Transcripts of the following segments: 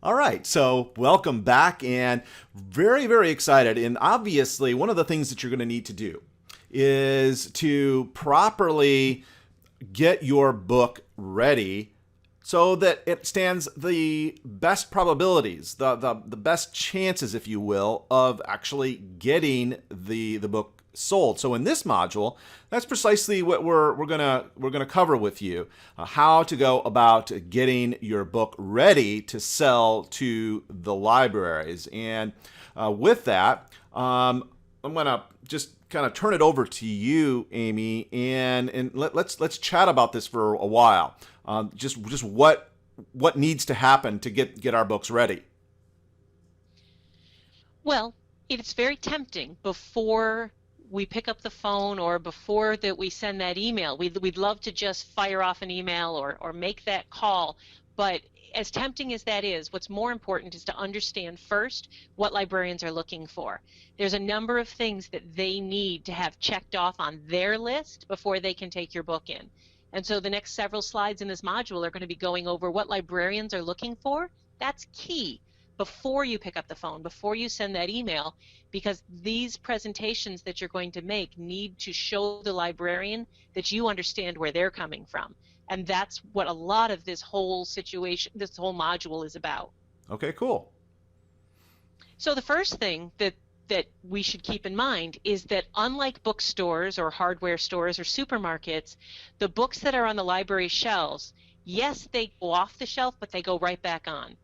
All right, so welcome back and very, very excited. And obviously, one of the things that you're going to need to do is to properly get your book ready so that it stands the best probabilities, the best chances, if you will, of actually getting the book sold. So in this module, that's precisely what we're gonna cover with you: how to go about getting your book ready to sell to the libraries. And with that, I'm gonna just kind of turn it over to you, Amy, and let's chat about this for a while. Just what needs to happen to get our books ready. Well, it's very tempting before we pick up the phone or before that we send that email. We'd love to just fire off an email or make that call. But as tempting as that is, what's more important is to understand first what librarians are looking for. There's a number of things that they need to have checked off on their list before they can take your book in. And so the next several slides in this module are going to be going over what librarians are looking for. That's key before you pick up the phone, before you send that email, because these presentations that you're going to make need to show the librarian that you understand where they're coming from. And that's what a lot of this whole situation, this whole module is about. Okay, cool. So the first thing that we should keep in mind is that unlike bookstores or hardware stores or supermarkets, the books that are on the library shelves, yes, they go off the shelf, but they go right back on.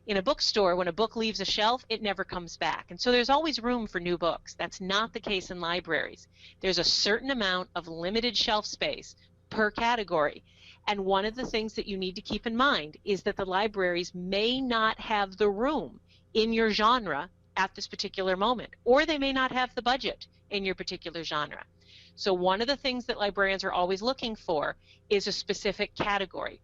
In a bookstore, when a book leaves a shelf, it never comes back. And so there's always room for new books. That's not the case in libraries. There's a certain amount of limited shelf space per category. And one of the things that you need to keep in mind is that the libraries may not have the room in your genre at this particular moment, or they may not have the budget in your particular genre. So one of the things that librarians are always looking for is a specific category.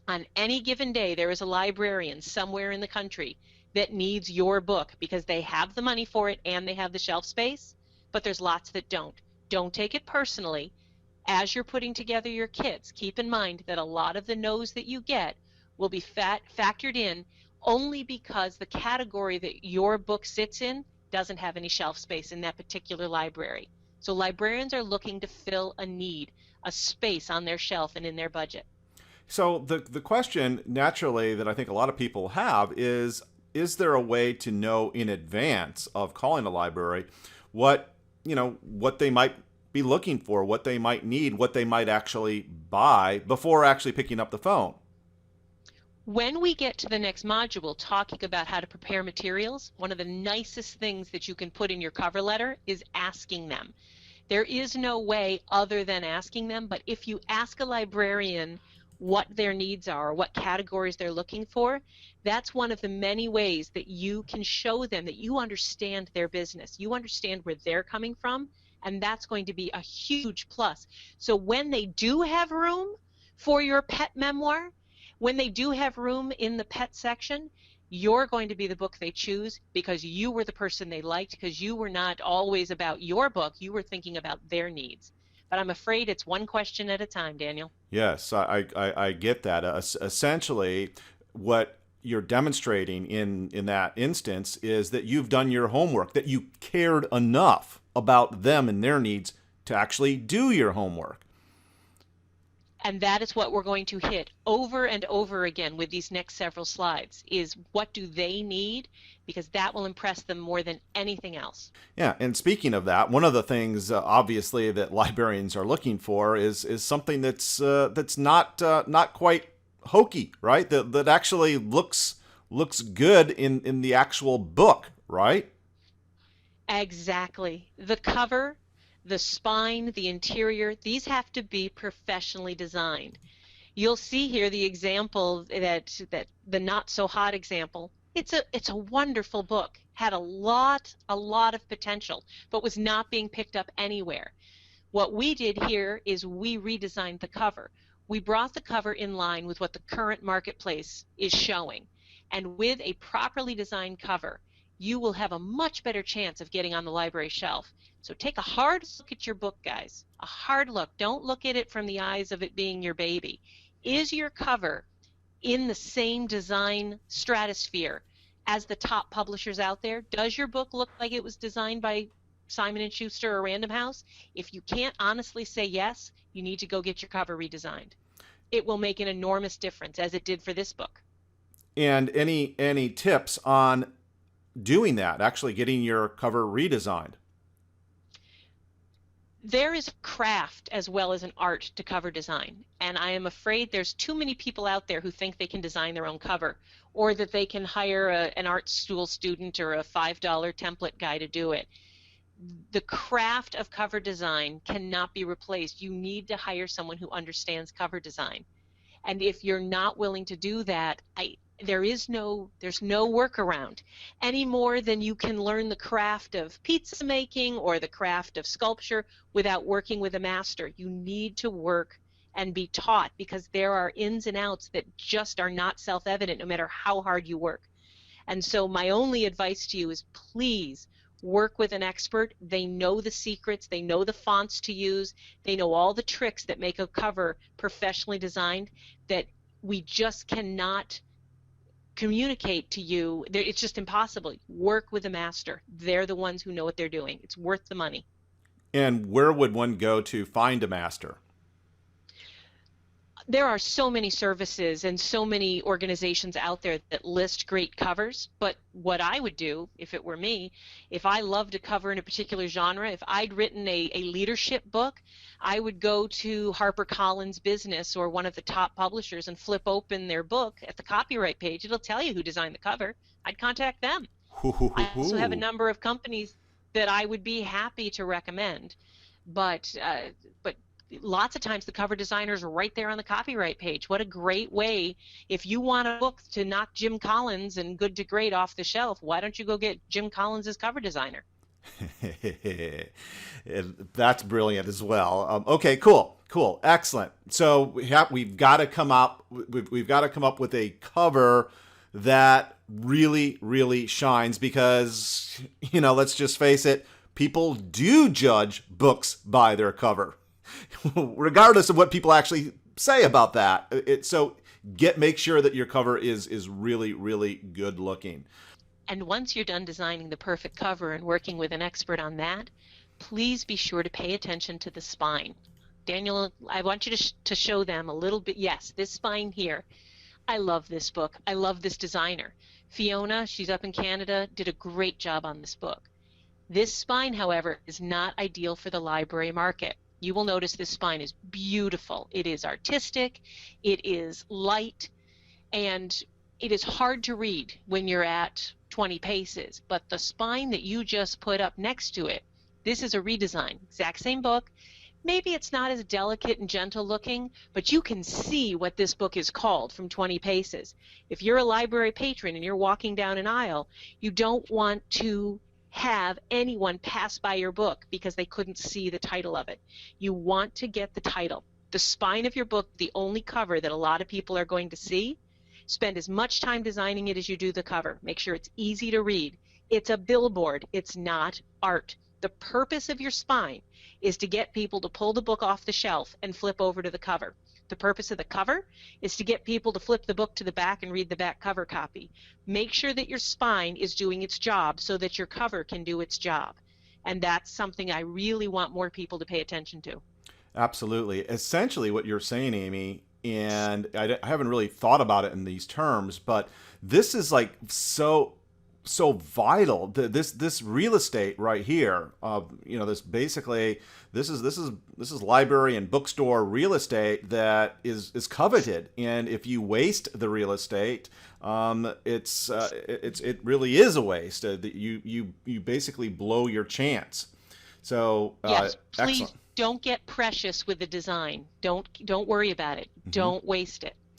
On any given day, there is a librarian somewhere in the country that needs your book because they have the money for it and they have the shelf space, but there's lots that don't. Don't take it personally. As you're putting together your kits, keep in mind that a lot of the no's that you get will be factored in only because the category that your book sits in doesn't have any shelf space in that particular library. So librarians are looking to fill a need, a space on their shelf and in their budget. So the question naturally that I think a lot of people have is there a way to know in advance of calling a library what what they might be looking for, what they might need, what they might actually buy before actually picking up the phone? When we get to the next module talking about how to prepare materials, one of the nicest things that you can put in your cover letter is asking them. There is no way other than asking them, but if you ask a librarian what their needs are, or what categories they're looking for, that's one of the many ways that you can show them that you understand their business. You understand where they're coming from, and that's going to be a huge plus. So when they do have room for your pet memoir, when they do have room in the pet section, you're going to be the book they choose because you were the person they liked, because you were not always about your book, you were thinking about their needs. But I'm afraid it's one question at a time, Daniel. Yes, I get that. Essentially, what you're demonstrating in that instance is that you've done your homework, that you cared enough about them and their needs to actually do your homework. And that is what we're going to hit over and over again with these next several slides, is what do they need, because that will impress them more than anything else. Yeah, and speaking of that, one of the things obviously that librarians are looking for is something that's not quite hokey, right? That actually looks good in the actual book, right? Exactly. The cover, the spine, the interior, these have to be professionally designed. You'll see here the example that the not so hot example. It's a wonderful book. Had a lot of potential, but was not being picked up anywhere. What we did here is we redesigned the cover. We brought the cover in line with what the current marketplace is showing. And with a properly designed cover, you will have a much better chance of getting on the library shelf. So take a hard look at your book, guys. A hard look. Don't look at it from the eyes of it being your baby. Is your cover in the same design stratosphere as the top publishers out there? Does your book look like it was designed by Simon and Schuster or Random House? If you can't honestly say yes, you need to go get your cover redesigned. It will make an enormous difference, as it did for this book. And any tips on doing that, actually getting your cover redesigned? There is a craft as well as an art to cover design, and I am afraid there's too many people out there who think they can design their own cover, or that they can hire an art school student or a $5 template guy to do it. The craft of cover design cannot be replaced. You need to hire someone who understands cover design. And if you're not willing to do that, there's no workaround any more than you can learn the craft of pizza making or the craft of sculpture without working with a master. You need to work and be taught, because there are ins and outs that just are not self-evident no matter how hard you work. And so my only advice to you is, please work with an expert. They know the secrets, they know the fonts to use, they know all the tricks that make a cover professionally designed that we just cannot communicate to you. It's just impossible. Work with a master. They're the ones who know what they're doing. It's worth the money. And where would one go to find a master? There are so many services and so many organizations out there that list great covers, but what I would do if it were me, if I loved a cover in a particular genre, if I'd written a leadership book, I would go to HarperCollins Business or one of the top publishers and flip open their book. At the copyright page, it'll tell you who designed the cover. I'd contact them. I also have a number of companies that I would be happy to recommend, but lots of times the cover designers are right there on the copyright page. What a great way. If you want a book to knock Jim Collins and Good to Great off the shelf, why don't you go get Jim Collins' cover designer? That's brilliant as well. Okay, cool, excellent. So we've got to come up with a cover that really shines, because let's just face it, people do judge books by their cover. Regardless of what people actually say about that. Make sure that your cover is really good looking. And once you're done designing the perfect cover and working with an expert on that, please be sure to pay attention to the spine. Daniel, I want you to show them a little bit. Yes, this spine here. I love this book. I love this designer. Fiona, she's up in Canada, did a great job on this book. This spine, however, is not ideal for the library market. You will notice this spine is beautiful. It is artistic, it is light, and it is hard to read when you're at 20 paces. But the spine that you just put up next to it, this is a redesign. Exact same book. Maybe it's not as delicate and gentle looking, but you can see what this book is called from 20 paces. If you're a library patron and you're walking down an aisle, you don't want to have anyone pass by your book because they couldn't see the title of it. You want to get the title. The spine of your book, the only cover that a lot of people are going to see. Spend as much time designing it as you do the cover. Make sure it's easy to read. It's a billboard. It's not art. The purpose of your spine is to get people to pull the book off the shelf and flip over to the cover. The purpose of the cover is to get people to flip the book to the back and read the back cover copy. Make sure that your spine is doing its job so that your cover can do its job. And that's something I really want more people to pay attention to. Absolutely. Essentially what you're saying, Amy, and I haven't really thought about it in these terms, but this is like so vital. This real estate right here, this is library and bookstore real estate that is coveted, and if you waste the real estate, it really is a waste. You basically blow your chance. So yes, please excellent. Don't get precious with the design. Don't worry about it. Don't waste it.